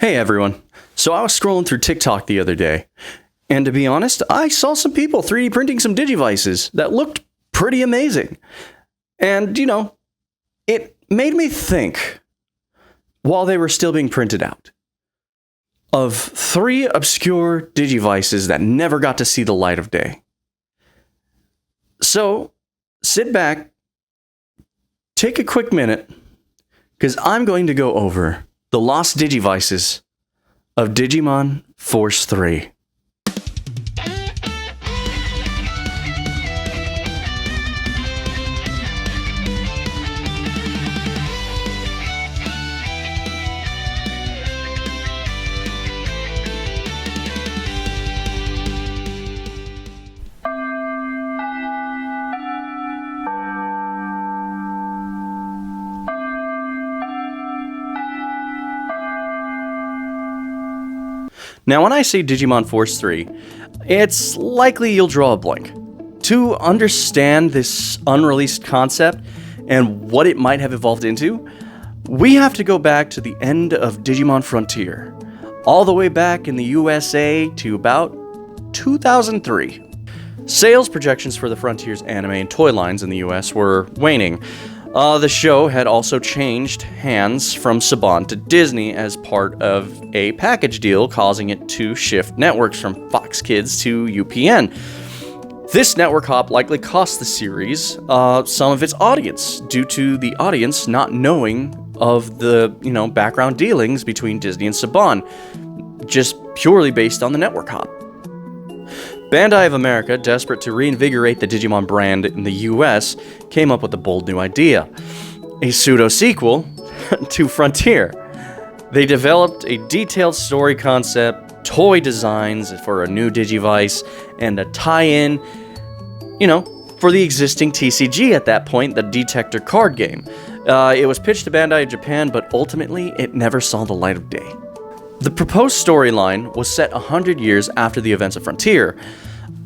Hey everyone. So I was scrolling through TikTok the other day, and to be honest, I saw some people 3D printing some digivices that looked pretty amazing. And, it made me think, while they were still being printed out, of 3 obscure digivices that never got to see the light of day. So, sit back, take a quick minute, because I'm going to go over the lost digivices of Digimon Force 3. Now, when I say Digimon Force 3, it's likely you'll draw a blank. To understand this unreleased concept and what it might have evolved into, we have to go back to the end of Digimon Frontier, all the way back in the USA to about 2003. Sales projections for the Frontier's anime and toy lines in the US were waning. The show had also changed hands from Saban to Disney as part of a package deal, causing it to shift networks from Fox Kids to UPN. This network hop likely cost the series some of its audience, due to the audience not knowing of the, background dealings between Disney and Saban, just purely based on the network hop. Bandai of America, desperate to reinvigorate the Digimon brand in the US, came up with a bold new idea: a pseudo-sequel to Frontier. They developed a detailed story concept, toy designs for a new Digivice, and a tie-in, for the existing TCG at that point, the Detector card game. It was pitched to Bandai of Japan, but ultimately it never saw the light of day. The proposed storyline was set 100 years after the events of Frontier.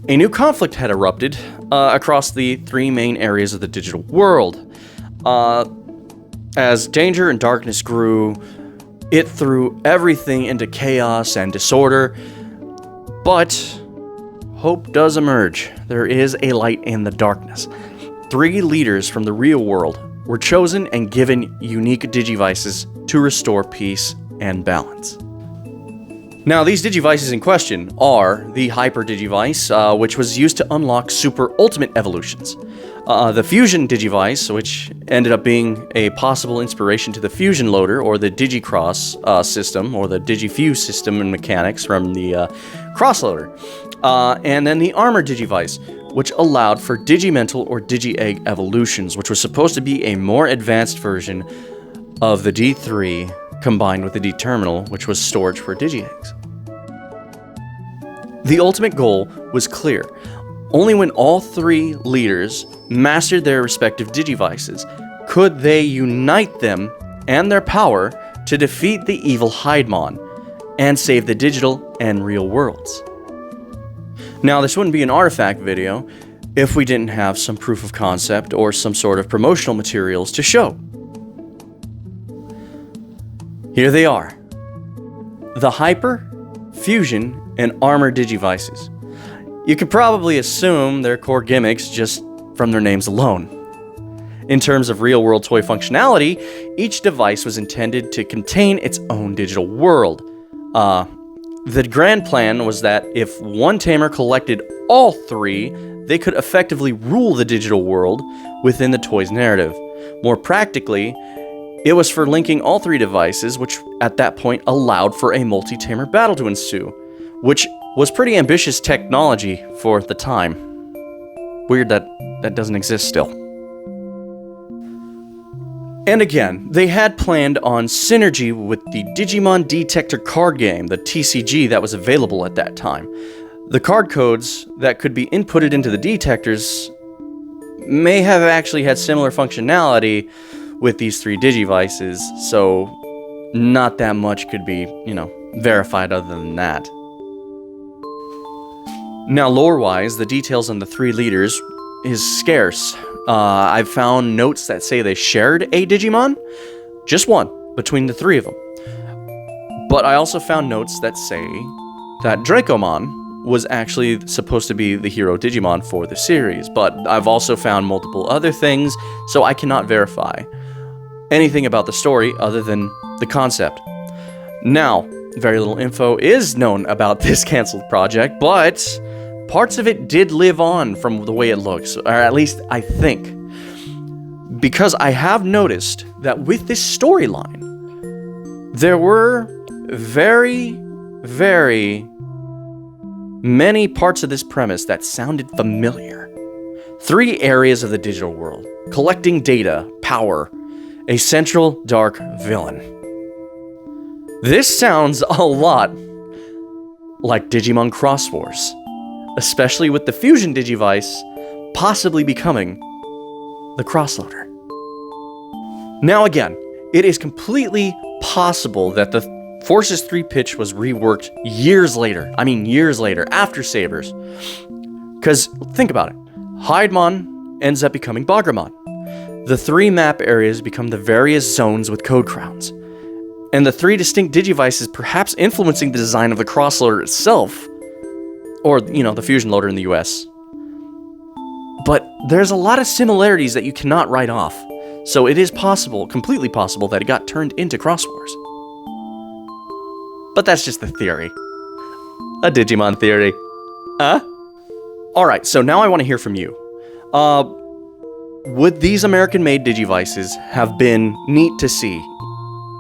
A new conflict had erupted across the 3 main areas of the digital world. As danger and darkness grew, it threw everything into chaos and disorder. But hope does emerge. There is a light in the darkness. 3 leaders from the real world were chosen and given unique digivices to restore peace and balance. Now, these digivices in question are the Hyper Digivice, which was used to unlock Super Ultimate evolutions, the Fusion Digivice, which ended up being a possible inspiration to the Fusion Loader, or the Digicross system, or the Digifuse system and mechanics from the Crossloader, and then the Armor Digivice, which allowed for Digimental or Digi-Egg evolutions, which was supposed to be a more advanced version of the D3 combined with the D-Terminal, which was storage for Digi-Eggs. The ultimate goal was clear. Only when all 3 leaders mastered their respective Digivices could they unite them and their power to defeat the evil Hydemon and save the digital and real worlds. Now, this wouldn't be an artifact video if we didn't have some proof of concept or some sort of promotional materials to show. Here they are: the Hyper, Fusion, and Armor Digivices. You could probably assume their core gimmicks just from their names alone. In terms of real-world toy functionality, each device was intended to contain its own digital world. The grand plan was that if one tamer collected all 3, they could effectively rule the digital world within the toy's narrative. More practically, it was for linking all 3 devices, which at that point allowed for a multi-tamer battle to ensue, which was pretty ambitious technology for the time. Weird that doesn't exist still. And again, they had planned on synergy with the Digimon Detector card game, the TCG that was available at that time. The card codes that could be inputted into the detectors may have actually had similar functionality with these 3 Digivices, so not that much could be, verified other than that. Now, lore-wise, the details on the 3 leaders is scarce. I've found notes that say they shared a Digimon, just one, between the 3 of them. But I also found notes that say that Dracomon was actually supposed to be the hero Digimon for the series, but I've also found multiple other things, so I cannot verify anything about the story other than the concept. Now, very little info is known about this canceled project, but parts of it did live on from the way it looks, or at least I think. Because I have noticed that with this storyline, there were very, very many parts of this premise that sounded familiar. 3 areas of the digital world: collecting data, power, a central dark villain. This sounds a lot like Digimon Cross Wars, especially with the fusion digivice possibly becoming the crossloader. Now again, it is completely possible that the Forces 3 pitch was reworked years later. I mean years later, after Sabers. Because think about it. Hydemon ends up becoming Bagramon. The 3 map areas become the various zones with code crowns. And the 3 distinct digivices perhaps influencing the design of the crossloader itself. Or, the fusion loader in the US. But there's a lot of similarities that you cannot write off. So it is possible, completely possible, that it got turned into Cross Wars. But that's just the theory. A Digimon theory. Alright, so now I want to hear from you. Would these American-made digivices have been neat to see?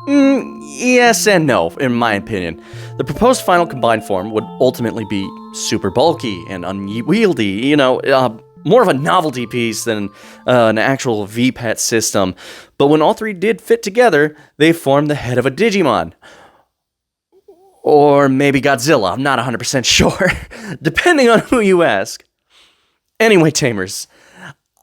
Yes and no, in my opinion. The proposed final combined form would ultimately be super bulky and unwieldy, more of a novelty piece than an actual VPET system. But when all 3 did fit together, they formed the head of a Digimon. Or maybe Godzilla, I'm not 100% sure, depending on who you ask. Anyway, Tamers,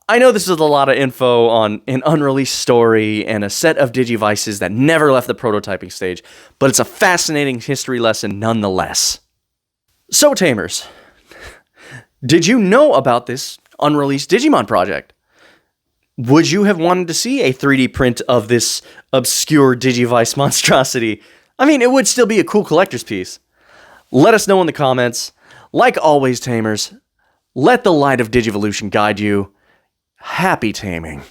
I know this is a lot of info on an unreleased story and a set of digivices that never left the prototyping stage, but it's a fascinating history lesson nonetheless. So, Tamers, did you know about this unreleased Digimon project? Would you have wanted to see a 3D print of this obscure digivice monstrosity? I mean, it would still be a cool collector's piece. Let us know in the comments. Like always, Tamers, let the light of Digivolution guide you. Happy taming.